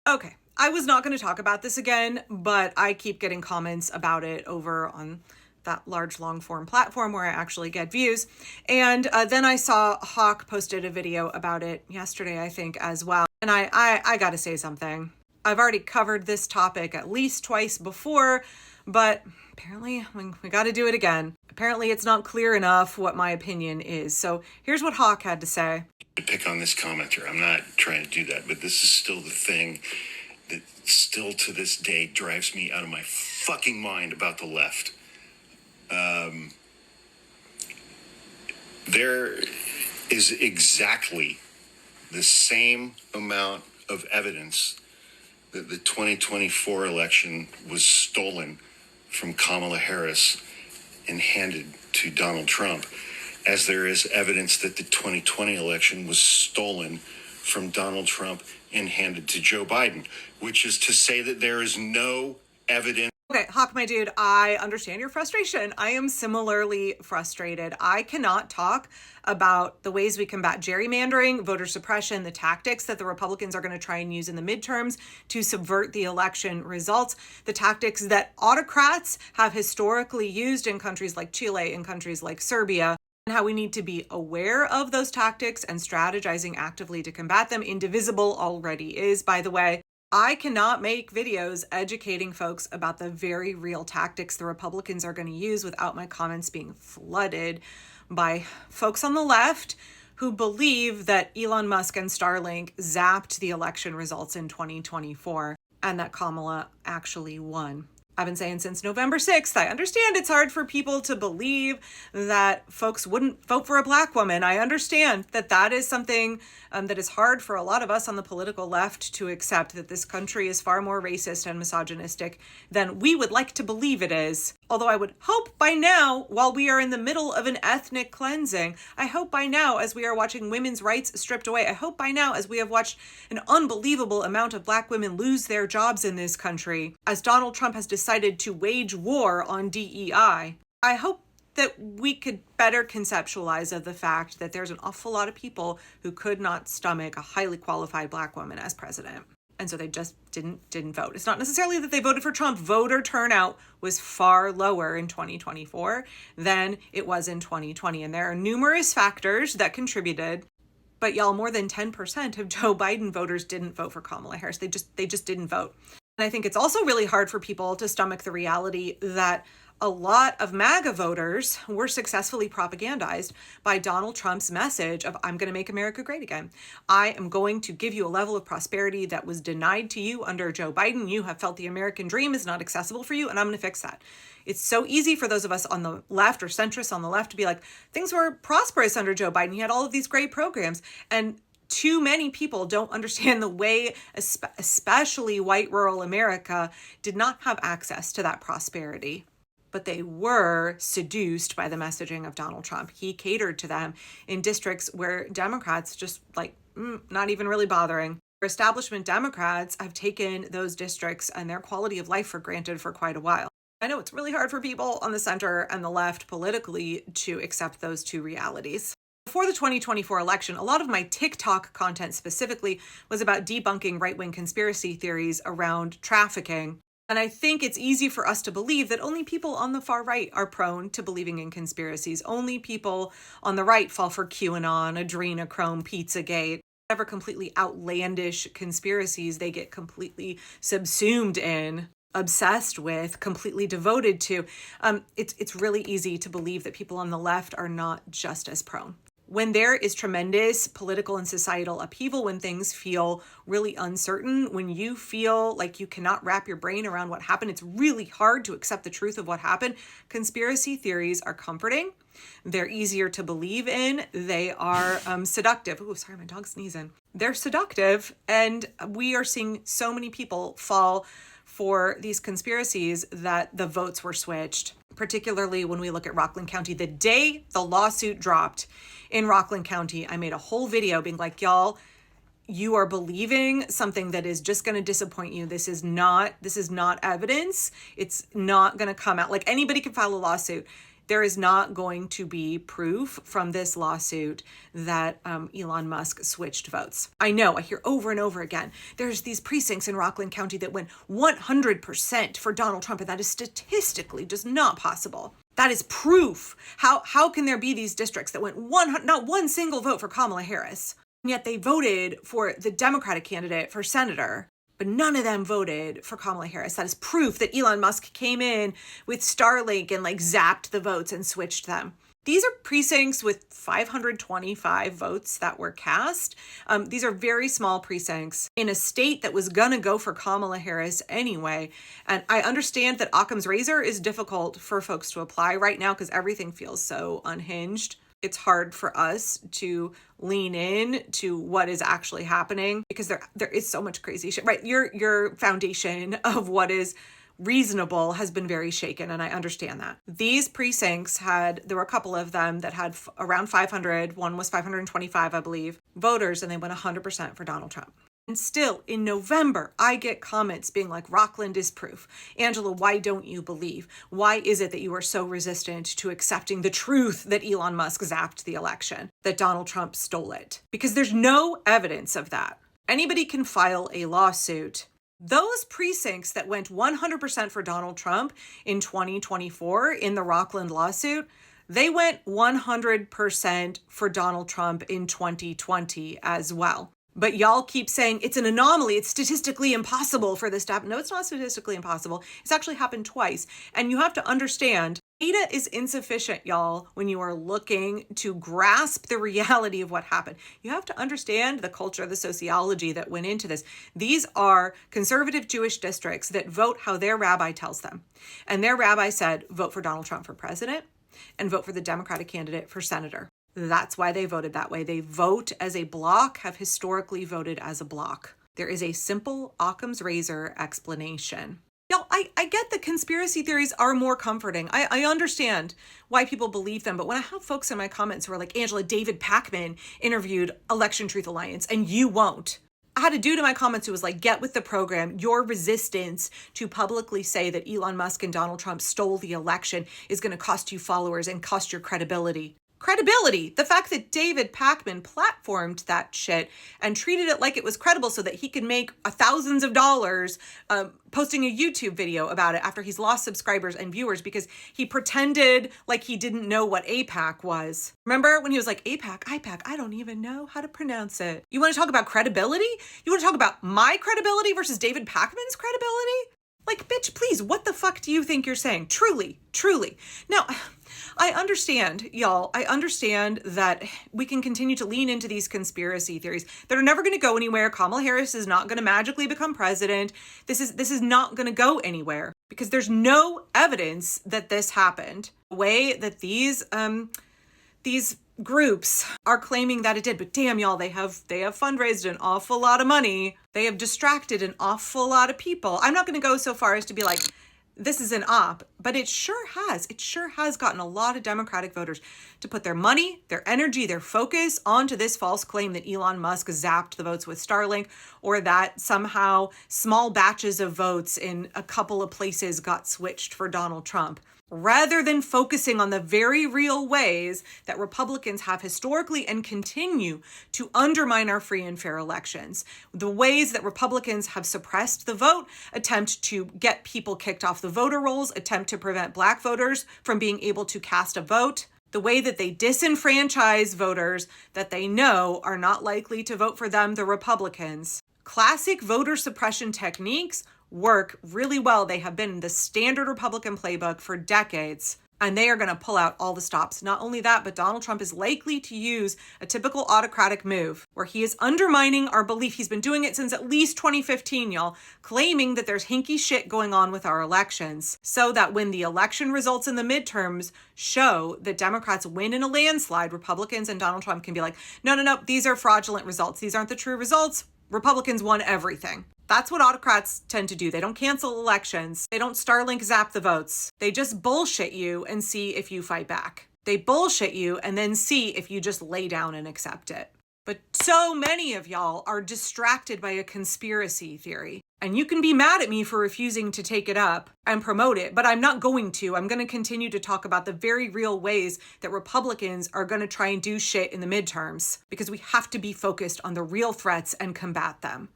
Okay, I was not going to talk about this again, but I keep getting comments about it over on that large long form platform where I actually get views. And then I saw Hawk posted a video about it yesterday, I think, as well. And I got to say something. I've already covered this topic at least twice before, but apparently we got to do it again. Apparently it's not clear enough what my opinion is. So here's what Hawk had to say. To pick on this commenter, I'm not trying to do that, but this is still the thing that still to this day drives me out of my fucking mind about the left. There is exactly the same amount of evidence that the 2024 election was stolen from Kamala Harris and handed to Donald Trump, as there is evidence that the 2020 election was stolen from Donald Trump and handed to Joe Biden, which is to say that there is no evidence. Okay, Hawk, my dude, I understand your frustration. I am similarly frustrated. I cannot talk about the ways we combat gerrymandering, voter suppression, the tactics that the Republicans are going to try and use in the midterms to subvert the election results, the tactics that autocrats have historically used in countries like Chile, in countries like Serbia, and how we need to be aware of those tactics and strategizing actively to combat them. Indivisible already is, by the way. I cannot make videos educating folks about the very real tactics the Republicans are going to use without my comments being flooded by folks on the left who believe that Elon Musk and Starlink zapped the election results in 2024 and that Kamala actually won. I've been saying since November 6th, I understand it's hard for people to believe that folks wouldn't vote for a Black woman. I understand that that is something that is hard for a lot of us on the political left to accept, that this country is far more racist and misogynistic than we would like to believe it is. Although I would hope by now, while we are in the middle of an ethnic cleansing, I hope by now, as we are watching women's rights stripped away, I hope by now, as we have watched an unbelievable amount of Black women lose their jobs in this country, as Donald Trump has decided to wage war on DEI, I hope that we could better conceptualize of the fact that there's an awful lot of people who could not stomach a highly qualified Black woman as president. And so they just didn't vote. It's not necessarily that they voted for Trump. Voter turnout was far lower in 2024 than it was in 2020. And there are numerous factors that contributed. But y'all, more than 10% of Joe Biden voters didn't vote for Kamala Harris. They just didn't vote. And I think it's also really hard for people to stomach the reality that a lot of MAGA voters were successfully propagandized by Donald Trump's message of, I'm going to make America great again. I am going to give you a level of prosperity that was denied to you under Joe Biden. You have felt the American dream is not accessible for you, and I'm going to fix that. It's so easy for those of us on the left or centrists on the left to be like, things were prosperous under Joe Biden. He had all of these great programs. And too many people don't understand the way, especially white rural America, did not have access to that prosperity. But they were seduced by the messaging of Donald Trump. He catered to them in districts where Democrats just not even really bothering. Establishment Democrats have taken those districts and their quality of life for granted for quite a while. I know it's really hard for people on the center and the left politically to accept those two realities. Before the 2024 election, a lot of my TikTok content specifically was about debunking right-wing conspiracy theories around trafficking. And I think it's easy for us to believe that only people on the far right are prone to believing in conspiracies. Only people on the right fall for QAnon, adrenochrome, Pizzagate, whatever completely outlandish conspiracies they get completely subsumed in, obsessed with, completely devoted to. It's really easy to believe that people on the left are not just as prone. When there is tremendous political and societal upheaval, when things feel really uncertain, when you feel like you cannot wrap your brain around what happened, it's really hard to accept the truth of what happened. Conspiracy theories are comforting. They're easier to believe in. They are seductive. Oh, sorry, my dog's sneezing. They're seductive. And we are seeing so many people fall for these conspiracies that the votes were switched, particularly when we look at Rockland County. The day the lawsuit dropped in Rockland County, I made a whole video being like, y'all, you are believing something that is just going to disappoint you. This is not evidence. It's not going to come out. Like, anybody can file a lawsuit. There is not going to be proof from this lawsuit that Elon Musk switched votes. I know, I hear over and over again, there's these precincts in Rockland County that went 100% for Donald Trump, and that is statistically just not possible. That is proof. How can there be these districts that went not one single vote for Kamala Harris, and yet they voted for the Democratic candidate for senator, but none of them voted for Kamala Harris? That is proof that Elon Musk came in with Starlink and zapped the votes and switched them. These are precincts with 525 votes that were cast. These are very small precincts in a state that was going to go for Kamala Harris anyway. And I understand that Occam's razor is difficult for folks to apply right now because everything feels so unhinged. It's hard for us to lean in to what is actually happening because there is so much crazy shit, right? Your foundation of what is reasonable has been very shaken, and I understand that. These precincts there were a couple of them that had around 500, one was 525, I believe, voters, and they went 100% for Donald Trump. And still, in November, I get comments being like, Rockland is proof. Angela, why don't you believe? Why is it that you are so resistant to accepting the truth that Elon Musk zapped the election, that Donald Trump stole it? Because there's no evidence of that. Anybody can file a lawsuit. Those precincts that went 100% for Donald Trump in 2024 in the Rockland lawsuit, they went 100% for Donald Trump in 2020 as well. But y'all keep saying it's an anomaly. It's statistically impossible for this to happen. No, it's not statistically impossible. It's actually happened twice. And you have to understand, data is insufficient, y'all, when you are looking to grasp the reality of what happened. You have to understand the culture, the sociology that went into this. These are conservative Jewish districts that vote how their rabbi tells them. And their rabbi said, vote for Donald Trump for president and vote for the Democratic candidate for senator. That's why they voted that way. They vote as a block, have historically voted as a block. There is a simple Occam's razor explanation. Y'all, I get that conspiracy theories are more comforting. I understand why people believe them, but when I have folks in my comments who are like, Angela, David Pakman interviewed Election Truth Alliance and you won't. I had a dude in my comments who was like, get with the program. Your resistance to publicly say that Elon Musk and Donald Trump stole the election is going to cost you followers and cost your credibility. Credibility. The fact that David Pakman platformed that shit and treated it like it was credible so that he could make thousands of dollars posting a YouTube video about it after he's lost subscribers and viewers because he pretended like he didn't know what AIPAC was. Remember when he was like, AIPAC, I don't even know how to pronounce it. You want to talk about credibility? You want to talk about my credibility versus David Pakman's credibility? Like, bitch, please, what the fuck do you think you're saying? Truly. Now, I understand, y'all. I understand that we can continue to lean into these conspiracy theories that are never going to go anywhere. Kamala Harris is not going to magically become president. This is not going to go anywhere because there's no evidence that this happened. The way that these groups are claiming that it did, but damn, y'all, they have fundraised an awful lot of money. They have distracted an awful lot of people. I'm not going to go so far as to be like, this is an op, but it sure has gotten a lot of Democratic voters to put their money, their energy, their focus onto this false claim that Elon Musk zapped the votes with Starlink, or that somehow small batches of votes in a couple of places got switched for Donald Trump, rather than focusing on the very real ways that Republicans have historically and continue to undermine our free and fair elections. The ways that Republicans have suppressed the vote, attempt to get people kicked off the voter rolls, attempt to prevent Black voters from being able to cast a vote. The way that they disenfranchise voters that they know are not likely to vote for them, the Republicans. Classic voter suppression techniques work really well. They have been the standard Republican playbook for decades, and they are going to pull out all the stops. Not only that, but Donald Trump is likely to use a typical autocratic move where he is undermining our belief. He's been doing it since at least 2015, y'all, claiming that there's hinky shit going on with our elections, so that when the election results in the midterms show that Democrats win in a landslide, Republicans and Donald Trump can be like, no, these are fraudulent results. These aren't the true results. Republicans won everything. That's what autocrats tend to do. They don't cancel elections. They don't Starlink zap the votes. They just bullshit you and see if you fight back. They bullshit you and then see if you just lay down and accept it. But so many of y'all are distracted by a conspiracy theory. And you can be mad at me for refusing to take it up and promote it, but I'm not going to. I'm going to continue to talk about the very real ways that Republicans are going to try and do shit in the midterms, because we have to be focused on the real threats and combat them.